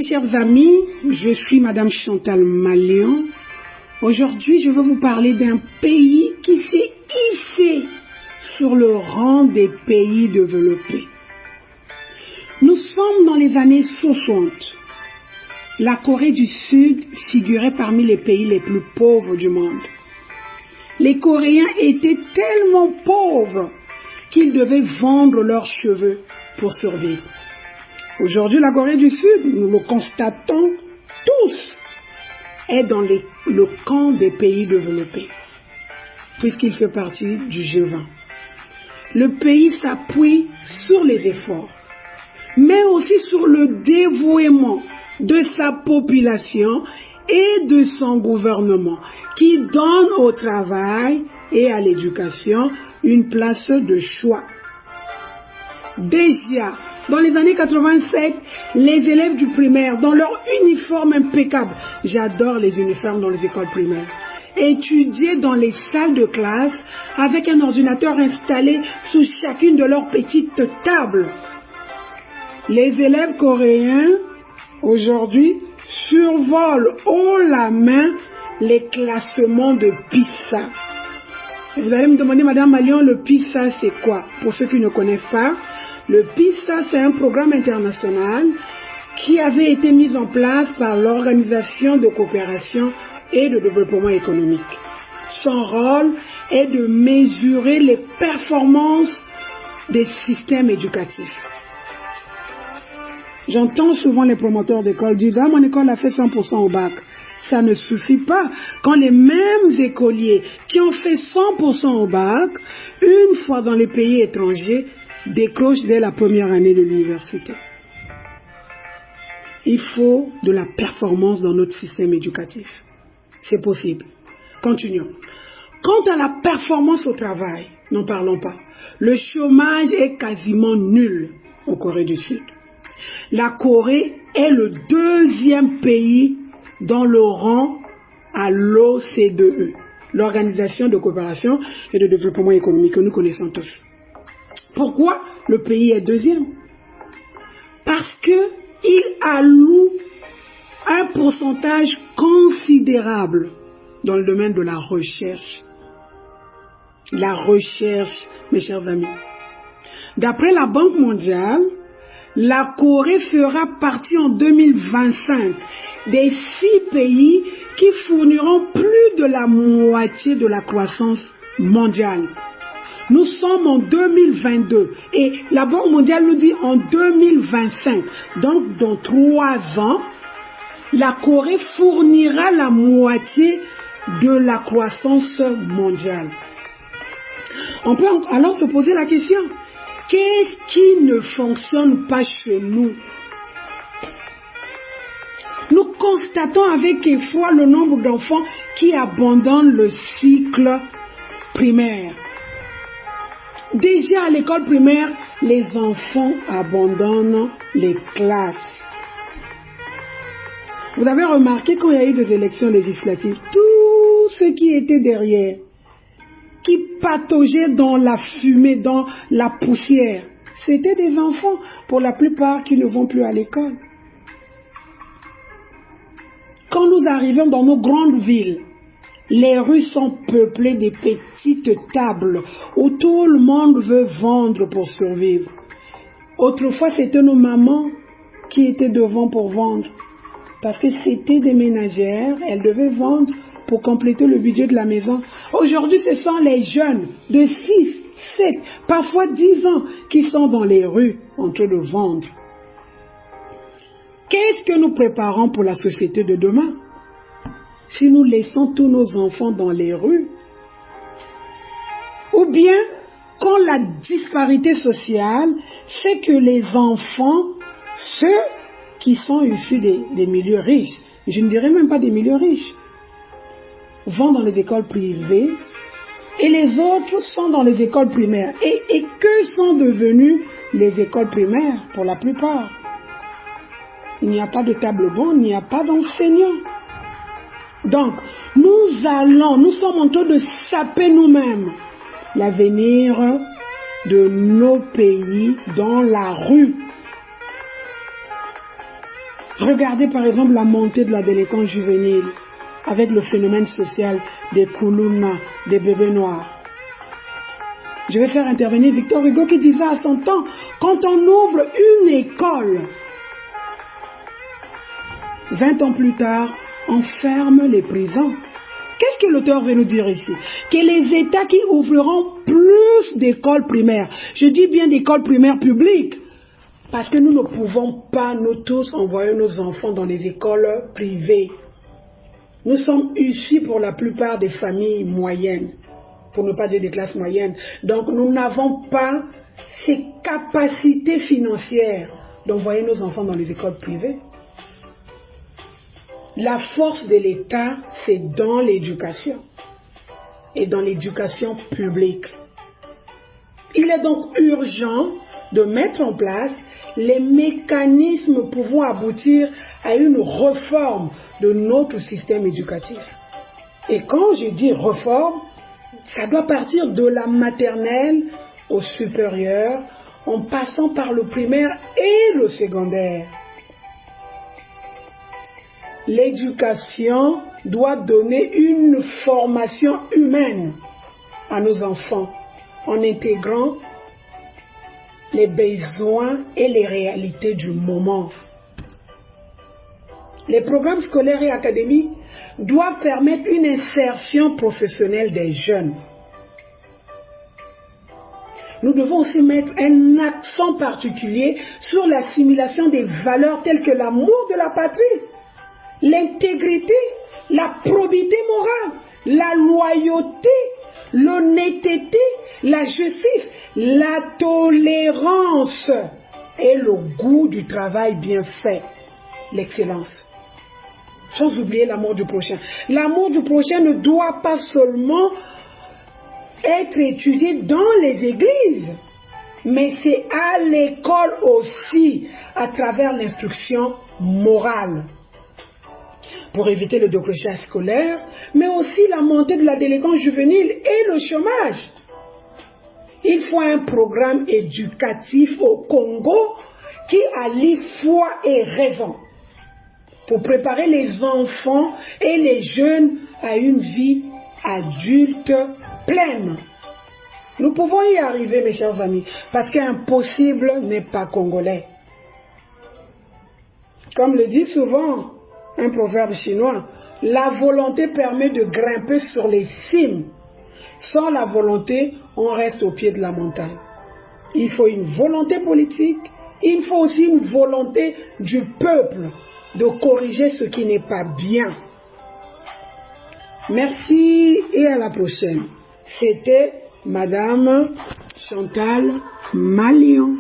Chers amis, je suis Madame Chantal Malion. Aujourd'hui, je veux vous parler d'un pays qui s'est hissé sur le rang des pays développés. Nous sommes dans les années 60. La Corée du Sud figurait parmi les pays les plus pauvres du monde. Les Coréens étaient tellement pauvres qu'ils devaient vendre leurs cheveux pour survivre. Aujourd'hui, la Corée du Sud, nous le constatons tous, est dans le camp des pays développés, puisqu'il fait partie du G20. Le pays s'appuie sur les efforts, mais aussi sur le dévouement de sa population et de son gouvernement, qui donne au travail et à l'éducation une place de choix. Déjà, dans les années 87, les élèves du primaire, dans leur uniforme impeccable, j'adore les uniformes dans les écoles primaires, étudiaient dans les salles de classe avec un ordinateur installé sous chacune de leurs petites tables. Les élèves coréens, aujourd'hui, survolent haut la main les classements de PISA. Vous allez me demander, Madame Malion, le PISA, c'est quoi? Pour ceux qui ne connaissent pas, le PISA, c'est un programme international qui avait été mis en place par l'Organisation de coopération et de développement économique. Son rôle est de mesurer les performances des systèmes éducatifs. J'entends souvent les promoteurs d'école dire « Ah, mon école a fait 100% au bac ». Ça ne suffit pas. Quand les mêmes écoliers qui ont fait 100% au bac, une fois dans les pays étrangers, décrochent dès la première année de l'université. Il faut de la performance dans notre système éducatif. C'est possible. Continuons. Quant à la performance au travail, n'en parlons pas. Le chômage est quasiment nul en Corée du Sud. La Corée est le deuxième pays dans le rang à l'OCDE, l'Organisation de coopération et de développement économique que nous connaissons tous. Pourquoi le pays est deuxième? Parce qu'il alloue un pourcentage considérable dans le domaine de la recherche. La recherche, mes chers amis. D'après la Banque mondiale, la Corée fera partie en 2025 des 6 pays qui fourniront plus de la moitié de la croissance mondiale. Nous sommes en 2022 et la Banque mondiale nous dit en 2025. Donc, dans 3 ans, la Corée fournira la moitié de la croissance mondiale. On peut alors se poser la question, qu'est-ce qui ne fonctionne pas chez nous? Nous constatons avec effroi le nombre d'enfants qui abandonnent le cycle primaire. Déjà à l'école primaire, les enfants abandonnent les classes. Vous avez remarqué quand il y a eu des élections législatives, tous ceux qui étaient derrière, qui pataugeaient dans la fumée, dans la poussière, c'était des enfants, pour la plupart qui ne vont plus à l'école. Quand nous arrivons dans nos grandes villes, les rues sont peuplées de petites tables où tout le monde veut vendre pour survivre. Autrefois, c'était nos mamans qui étaient devant pour vendre. Parce que c'était des ménagères, elles devaient vendre pour compléter le budget de la maison. Aujourd'hui, ce sont les jeunes de 6, 7, parfois 10 ans qui sont dans les rues en train de vendre. Qu'est-ce que nous préparons pour la société de demain? Si nous laissons tous nos enfants dans les rues, ou bien quand la disparité sociale fait que les enfants, ceux qui sont issus des milieux riches, je ne dirais même pas des milieux riches, vont dans les écoles privées et les autres sont dans les écoles primaires. Et que sont devenues les écoles primaires pour la plupart? Il n'y a pas de table banc, il n'y a pas d'enseignants. Donc, nous sommes en train de saper nous-mêmes l'avenir de nos pays dans la rue. Regardez par exemple la montée de la délinquance juvénile avec le phénomène social des Koulouna, des bébés noirs. Je vais faire intervenir Victor Hugo qui disait à son temps, quand on ouvre une école, 20 ans plus tard, on ferme les prisons. Qu'est-ce que l'auteur veut nous dire ici? Que les États qui ouvriront plus d'écoles primaires, je dis bien d'écoles primaires publiques, parce que nous ne pouvons pas, nous tous, envoyer nos enfants dans les écoles privées. Nous sommes issus pour la plupart des familles moyennes, pour ne pas dire des classes moyennes. Donc nous n'avons pas ces capacités financières d'envoyer nos enfants dans les écoles privées. La force de l'État, c'est dans l'éducation et dans l'éducation publique. Il est donc urgent de mettre en place les mécanismes pouvant aboutir à une réforme de notre système éducatif. Et quand je dis réforme, ça doit partir de la maternelle au supérieur, en passant par le primaire et le secondaire. L'éducation doit donner une formation humaine à nos enfants en intégrant les besoins et les réalités du moment. Les programmes scolaires et académiques doivent permettre une insertion professionnelle des jeunes. Nous devons aussi mettre un accent particulier sur l'assimilation des valeurs telles que l'amour de la patrie, l'intégrité, la probité morale, la loyauté, l'honnêteté, la justice, la tolérance et le goût du travail bien fait, l'excellence. Sans oublier l'amour du prochain. L'amour du prochain ne doit pas seulement être étudié dans les églises, mais c'est à l'école aussi, à travers l'instruction morale, pour éviter le décrochage scolaire, mais aussi la montée de la délinquance juvénile et le chômage. Il faut un programme éducatif au Congo qui allie foi et raison pour préparer les enfants et les jeunes à une vie adulte pleine. Nous pouvons y arriver, mes chers amis, parce qu'impossible n'est pas congolais. Comme le dit souvent un proverbe chinois, la volonté permet de grimper sur les cimes. Sans la volonté, on reste au pied de la montagne. Il faut une volonté politique, il faut aussi une volonté du peuple de corriger ce qui n'est pas bien. Merci et à la prochaine. C'était Madame Chantal Malion.